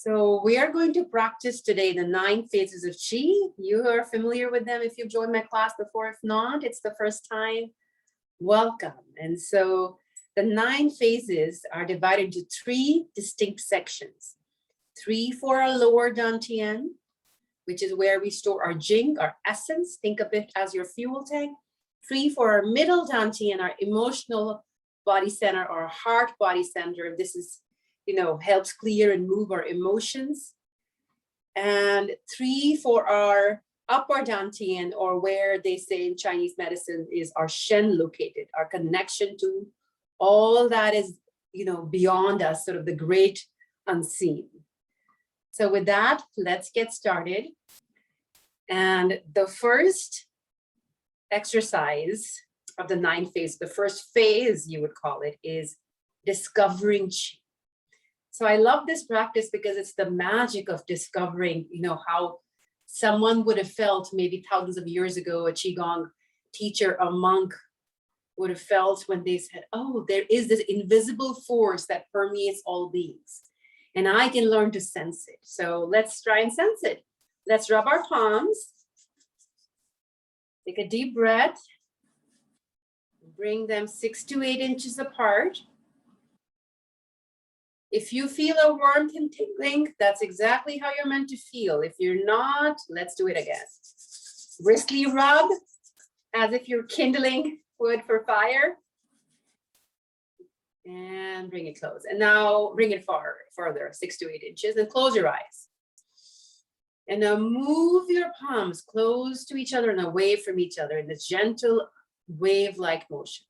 So we are going to practice today the 9 phases of Qi. You are familiar with them if you've joined my class before. If not, it's the first time. Welcome. And so the 9 phases are divided into 3 distinct sections. 3 for our lower dantien, which is where we store our jing, our essence. Think of it as your fuel tank. 3 for our middle dantien, our emotional body center, our heart body center. This is, helps clear and move our emotions. And 3 for our upper dantien, or where they say in Chinese medicine is our shen located, our connection to all that is, beyond us, sort of the great unseen. So with that, let's get started. And the first exercise of the 9 phase, the first phase you would call it, is discovering Qi. So I love this practice because it's the magic of discovering, how someone would have felt maybe thousands of years ago, a Qigong teacher, a monk would have felt when they said, oh, there is this invisible force that permeates all beings, and I can learn to sense it. So let's try and sense it. Let's rub our palms. Take a deep breath. Bring them 6 to 8 inches apart. If you feel a warmth and tingling, that's exactly how you're meant to feel. If you're not, let's do it again. Briskly rub as if you're kindling wood for fire. And bring it close. And now bring it further, 6 to 8 inches, and close your eyes. And now move your palms close to each other and away from each other in this gentle wave-like motion.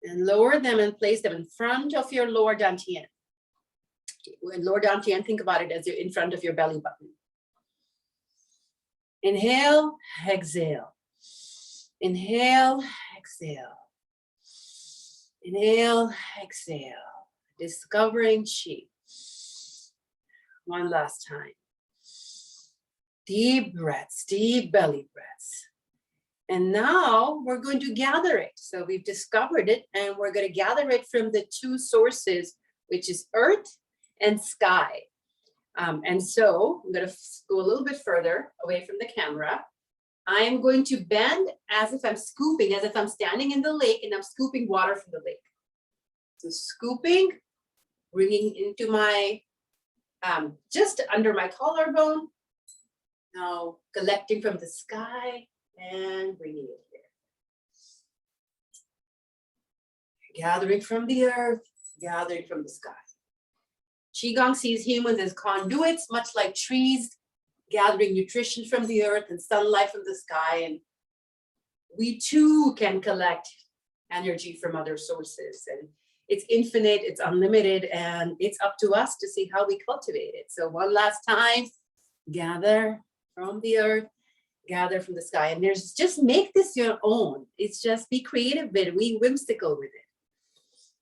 And lower them and place them in front of your lower dantien. When lower dantien, think about it as you're in front of your belly button. Inhale, exhale. Inhale, exhale. Inhale, exhale. Discovering Qi. One last time. Deep breaths, deep belly breaths. And now we're going to gather it. So we've discovered it, and we're going to gather it from the 2 sources, which is earth and sky. And so I'm going to go a little bit further away from the camera. I am going to bend as if I'm scooping, as if I'm standing in the lake and I'm scooping water from the lake. So scooping, bringing into my, just under my collarbone. Now collecting from the sky and bringing it here. Gathering from the earth, gathering from the sky. Qigong sees humans as conduits, much like trees, gathering nutrition from the earth and sunlight from the sky. And we too can collect energy from other sources. And it's infinite, it's unlimited, and it's up to us to see how we cultivate it. So one last time, gather from the earth, gather from the sky, and there's just make this your own. It's just be creative with it, be whimsical with it.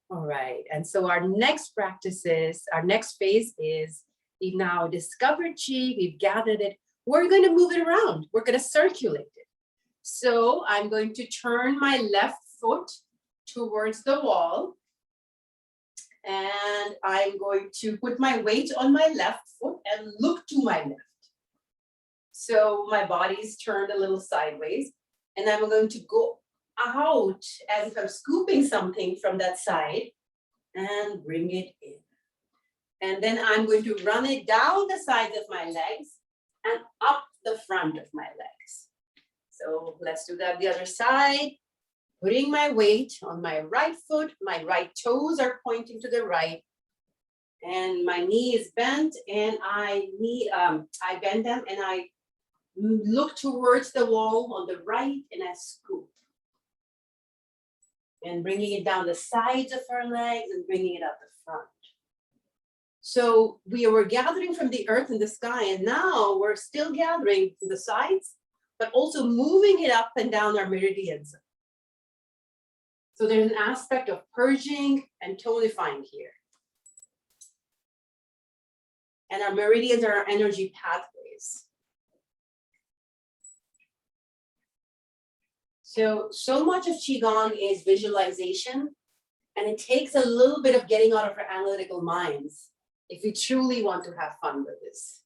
All right, and so our next phase is we've now discovered Qi, we've gathered it. We're going to move it around. We're going to circulate it. So I'm going to turn my left foot towards the wall, and I'm going to put my weight on my left foot and look to my left. So my body's turned a little sideways, and I'm going to go out as if I'm scooping something from that side and bring it in. And then I'm going to run it down the sides of my legs and up the front of my legs. So let's do that the other side. Putting my weight on my right foot, my right toes are pointing to the right, and my knee is bent, and I bend them and I look towards the wall on the right, and I scoop. And bringing it down the sides of our legs and bringing it up the front. So we were gathering from the earth and the sky, and now we're still gathering from the sides, but also moving it up and down our meridians. So there's an aspect of purging and tonifying here. And our meridians are our energy pathways. So much of Qigong is visualization, and it takes a little bit of getting out of our analytical minds if you truly want to have fun with this.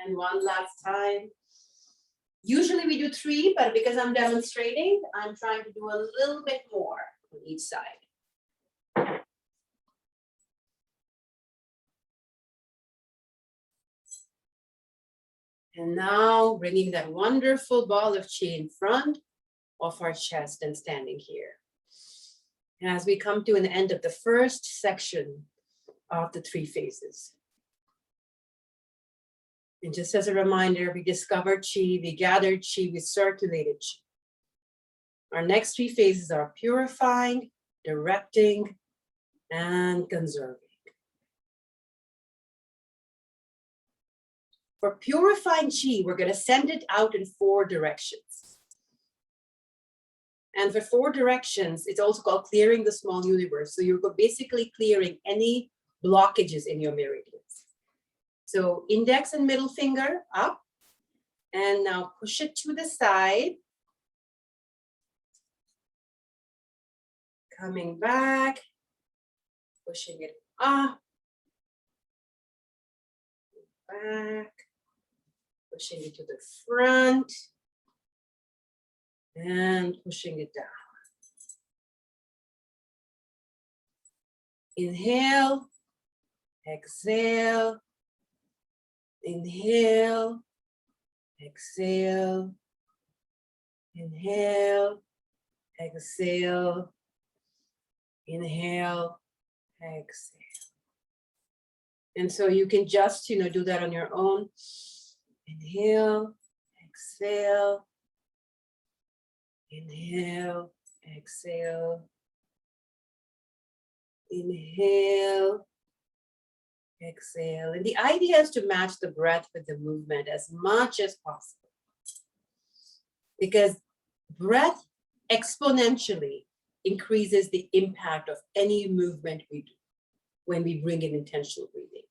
And one last time. Usually we do 3, but because I'm demonstrating, I'm trying to do a little bit more on each side. And now bringing that wonderful ball of Qi in front of our chest and standing here. And as we come to an end of the first section of the 3 phases. And just as a reminder, we discovered Qi, we gathered Qi, we circulated Qi. Our next 3 phases are purifying, directing, and conserving. For purifying Qi, we're going to send it out in 4 directions. And for 4 directions, it's also called clearing the small universe. So you're basically clearing any blockages in your meridians. So index and middle finger up, and now push it to the side. Coming back, pushing it up, back, pushing it to the front, and pushing it down. Inhale, exhale, inhale, exhale, inhale, exhale, inhale, exhale. And so you can just, do that on your own. Inhale, exhale, inhale, exhale, inhale, exhale. And the idea is to match the breath with the movement as much as possible. Because breath exponentially increases the impact of any movement we do when we bring in intentional breathing.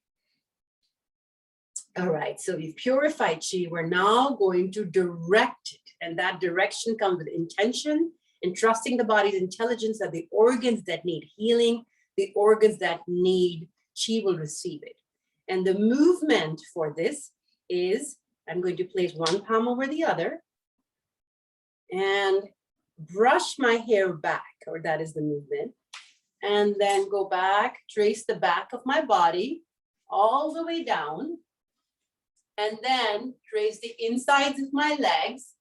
All right, so we've purified Qi. We're now going to direct it. And that direction comes with intention and trusting the body's intelligence that the organs that need healing, the organs that need Qi will receive it. And the movement for this is, I'm going to place one palm over the other and brush my hair back, or that is the movement. And then go back, trace the back of my body all the way down. And then trace the insides of my legs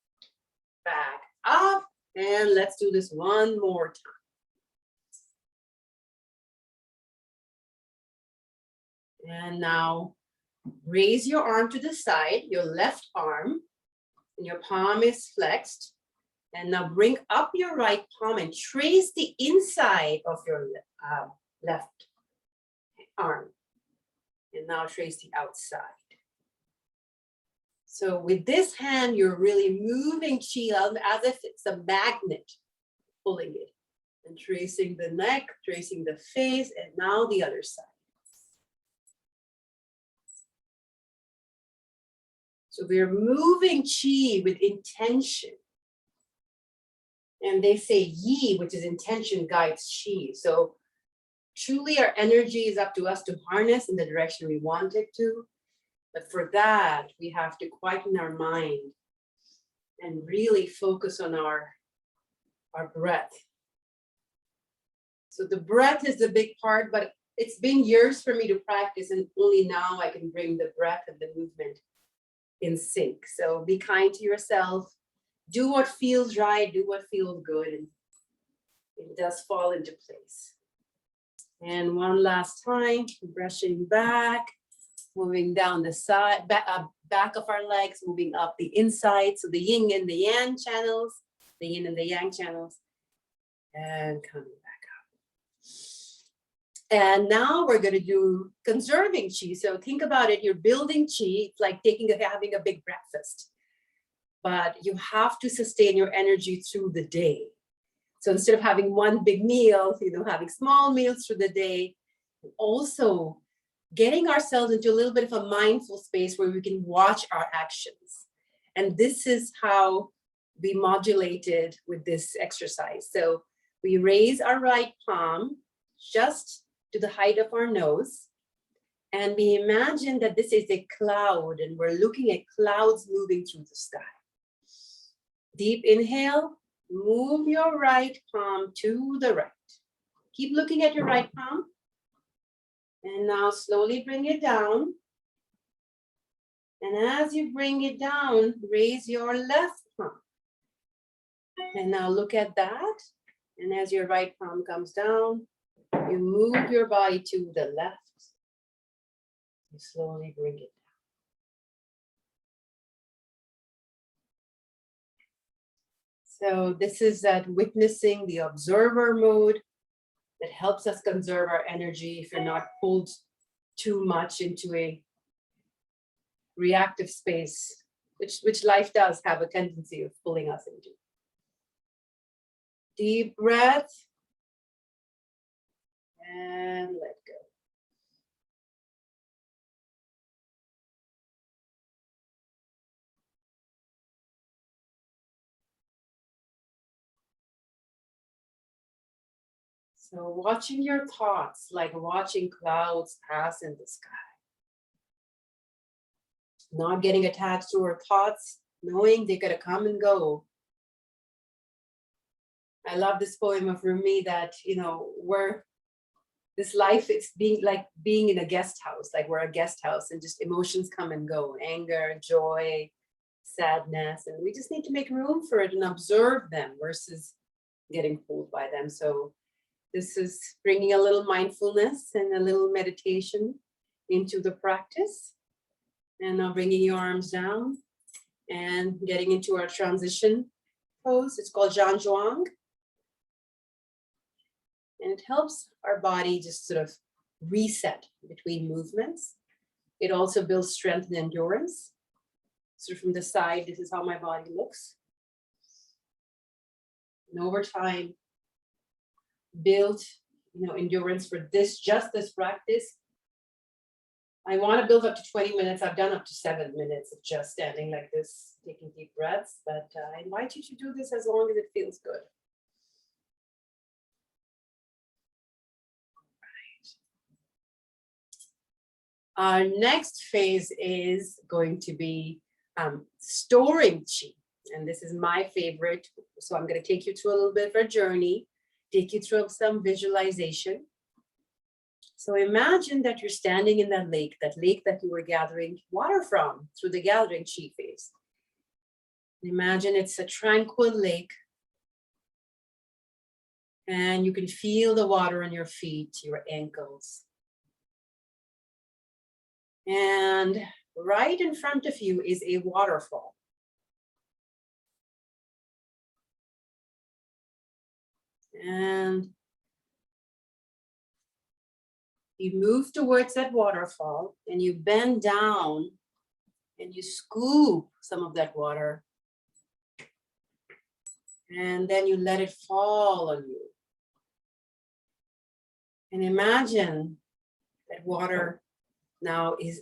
back up. And let's do this one more time. And now raise your arm to the side, your left arm, and your palm is flexed. And now bring up your right palm and trace the inside of your left arm. And now trace the outside. So with this hand, you're really moving Qi out as if it's a magnet, pulling it. And tracing the neck, tracing the face, and now the other side. So we're moving Qi with intention. And they say Yi, which is intention, guides Qi. So truly our energy is up to us to harness in the direction we want it to. But for that, we have to quieten our mind and really focus on our breath. So the breath is the big part, but it's been years for me to practice, and only now I can bring the breath and the movement in sync. So be kind to yourself. Do what feels right, do what feels good, and it does fall into place. And one last time, brushing back, moving down the side, back of our legs, moving up the inside. So the yin and the yang channels, the yin and the yang channels, and coming back up. And now we're going to do conserving Qi. So think about it, you're building Qi, it's like having a big breakfast. But you have to sustain your energy through the day. So instead of having one big meal, having small meals through the day, also getting ourselves into a little bit of a mindful space where we can watch our actions. And this is how be modulated with this exercise. So we raise our right palm just to the height of our nose. And we imagine that this is a cloud and we're looking at clouds moving through the sky. Deep inhale, move your right palm to the right. Keep looking at your right palm. And now slowly bring it down. And as you bring it down, raise your left palm. And now look at that. And as your right palm comes down, you move your body to the left. You slowly bring it down. So this is that witnessing the observer mode that helps us conserve our energy if you're not pulled too much into a reactive space, which life does have a tendency of pulling us into. Deep breath and let go. So watching your thoughts like watching clouds pass in the sky. Not getting attached to our thoughts, knowing they're gonna come and go. I love this poem of Rumi that, you know, this life, it's like being in a guest house, like we're a guest house and just emotions come and go, anger, joy, sadness, and we just need to make room for it and observe them versus getting pulled by them. So this is bringing a little mindfulness and a little meditation into the practice. And now bringing your arms down and getting into our transition pose. It's called Zhanzhuang. And it helps our body just sort of reset between movements. It also builds strength and endurance. So from the side, this is how my body looks. And over time, build, endurance for just this practice. I want to build up to 20 minutes. I've done up to 7 minutes of just standing like this, taking deep breaths, but I invite you to do this as long as it feels good. Our next phase is going to be storing Qi. And this is my favorite. So I'm going to take you through a little bit of a journey, take you through some visualization. So imagine that you're standing in that lake that you were gathering water from through the gathering Qi phase. Imagine it's a tranquil lake. And you can feel the water on your feet, your ankles. And right in front of you is a waterfall. And you move towards that waterfall and you bend down and you scoop some of that water. And then you let it fall on you. And imagine that water now is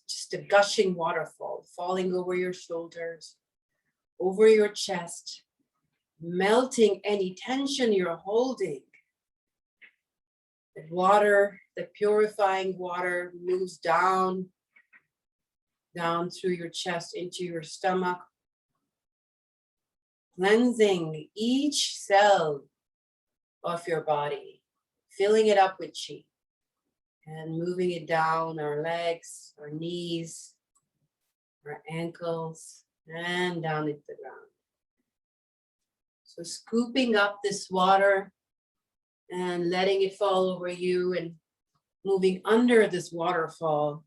just a gushing waterfall falling over your shoulders, over your chest, melting any tension you're holding. That water, the purifying water, moves down through your chest into your stomach, cleansing each cell of your body, filling it up with Qi. And moving it down our legs, our knees, our ankles, and down into the ground. So scooping up this water and letting it fall over you and moving under this waterfall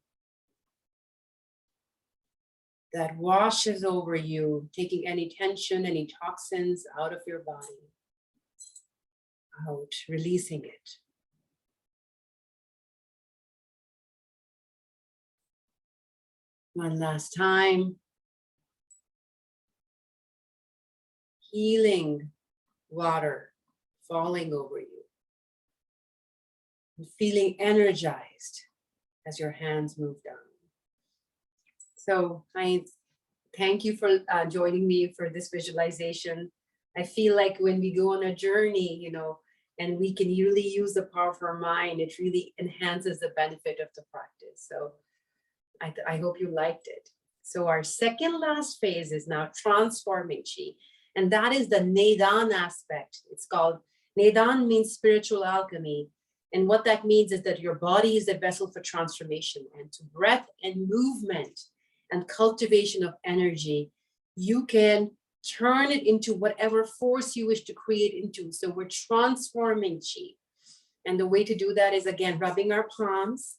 that washes over you, taking any tension, any toxins out of your body, out, releasing it. One last time. Healing water falling over you. And feeling energized as your hands move down. So I thank you for joining me for this visualization. I feel like when we go on a journey, you know, and we can really use the power of our mind, it really enhances the benefit of the practice. So I hope you liked it. So our second last phase is now transforming chi. And that is the Nedan aspect. It's called, Nedan means spiritual alchemy. And what that means is that your body is a vessel for transformation, and to breath and movement and cultivation of energy, you can turn it into whatever force you wish to create into. So we're transforming chi. And the way to do that is, again, rubbing our palms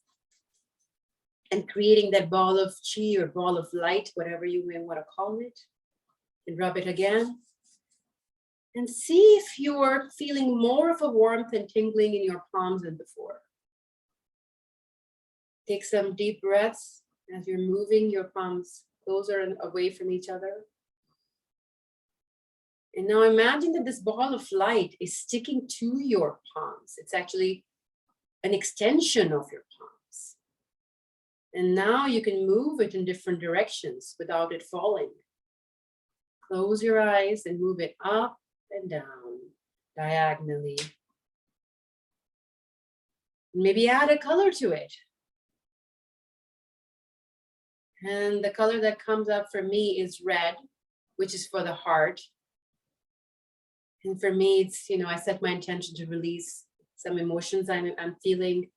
and creating that ball of chi or ball of light, whatever you may want to call it. And rub it again. And see if you're feeling more of a warmth and tingling in your palms than before. Take some deep breaths as you're moving your palms closer and away from each other. And now imagine that this ball of light is sticking to your palms. It's actually an extension of your palms. And now you can move it in different directions without it falling. Close your eyes and move it up and down diagonally. Maybe add a color to it. And the color that comes up for me is red, which is for the heart. And for me, it's, you know, I set my intention to release some emotions I'm feeling.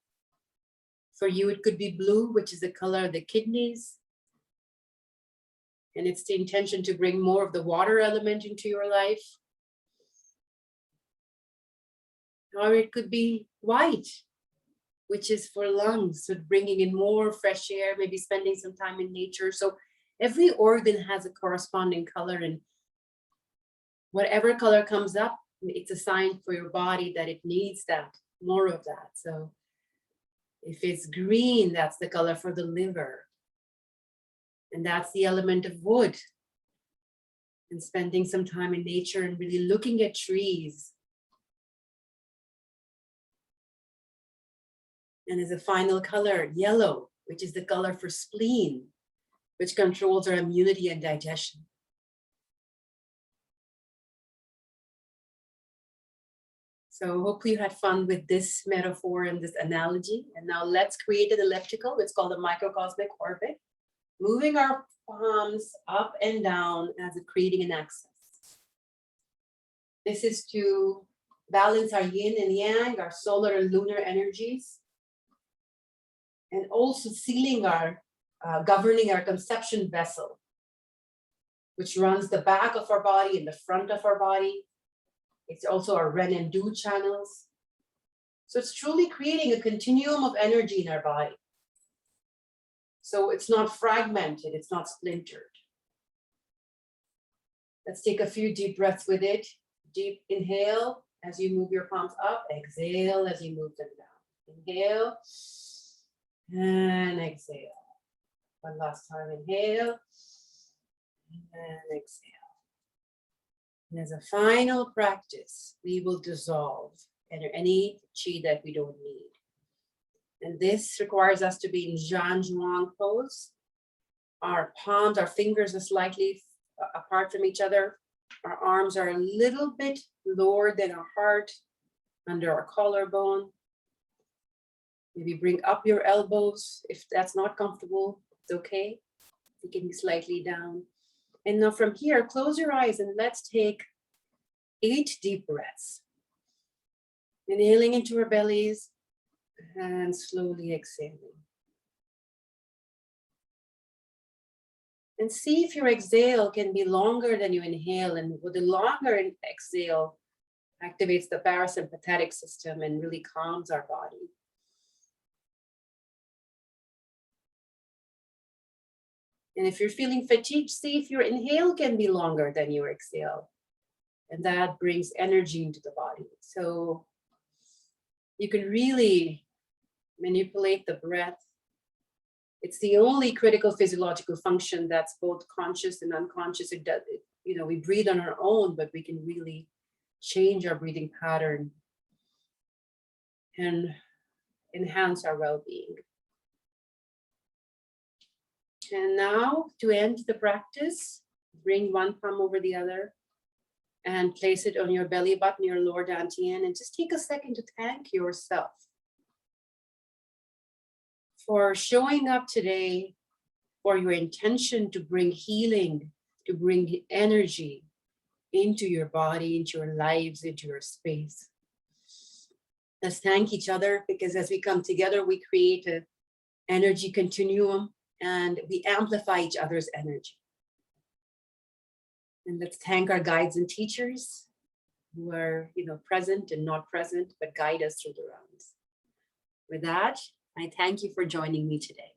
For you, it could be blue, which is the color of the kidneys. And it's the intention to bring more of the water element into your life. Or it could be white, which is for lungs, so bringing in more fresh air, maybe spending some time in nature. So every organ has a corresponding color, and whatever color comes up, it's a sign for your body that it needs that, more of that. So if it's green, that's the color for the liver. And that's the element of wood. And spending some time in nature and really looking at trees. And as a final color, yellow, which is the color for spleen, which controls our immunity and digestion. So hopefully you had fun with this metaphor and this analogy. And now let's create an elliptical. It's called a microcosmic orbit. Moving our palms up and down as if creating an axis. This is to balance our yin and yang, our solar and lunar energies. And also sealing our, governing our conception vessel, which runs the back of our body and the front of our body. It's also our Ren and Du channels. So it's truly creating a continuum of energy in our body. So it's not fragmented, it's not splintered. Let's take a few deep breaths with it. Deep inhale as you move your palms up, exhale as you move them down. Inhale. And exhale. One last time, inhale and exhale. And as a final practice, we will dissolve any chi that we don't need. And this requires us to be in Zhan Zhuang pose. Our palms, our fingers are slightly apart from each other. Our arms are a little bit lower than our heart, under our collarbone. Maybe bring up your elbows. If that's not comfortable, it's okay. You can be slightly down. And now from here, close your eyes and let's take 8 deep breaths. Inhaling into our bellies and slowly exhaling. And see if your exhale can be longer than you inhale. And with the longer exhale, activates the parasympathetic system and really calms our body. And if you're feeling fatigued, see if your inhale can be longer than your exhale. And that brings energy into the body. So you can really manipulate the breath. It's the only critical physiological function that's both conscious and unconscious. It does, you know, we breathe on our own, but we can really change our breathing pattern and enhance our well-being. And now to end the practice, bring one thumb over the other and place it on your belly button, your lower dantien, and just take a second to thank yourself for showing up today, for your intention to bring healing, to bring energy into your body, into your lives, into your space. Let's thank each other, because as we come together, we create an energy continuum and we amplify each other's energy. And let's thank our guides and teachers who are, present and not present, but guide us through the rounds. With that, I thank you for joining me today.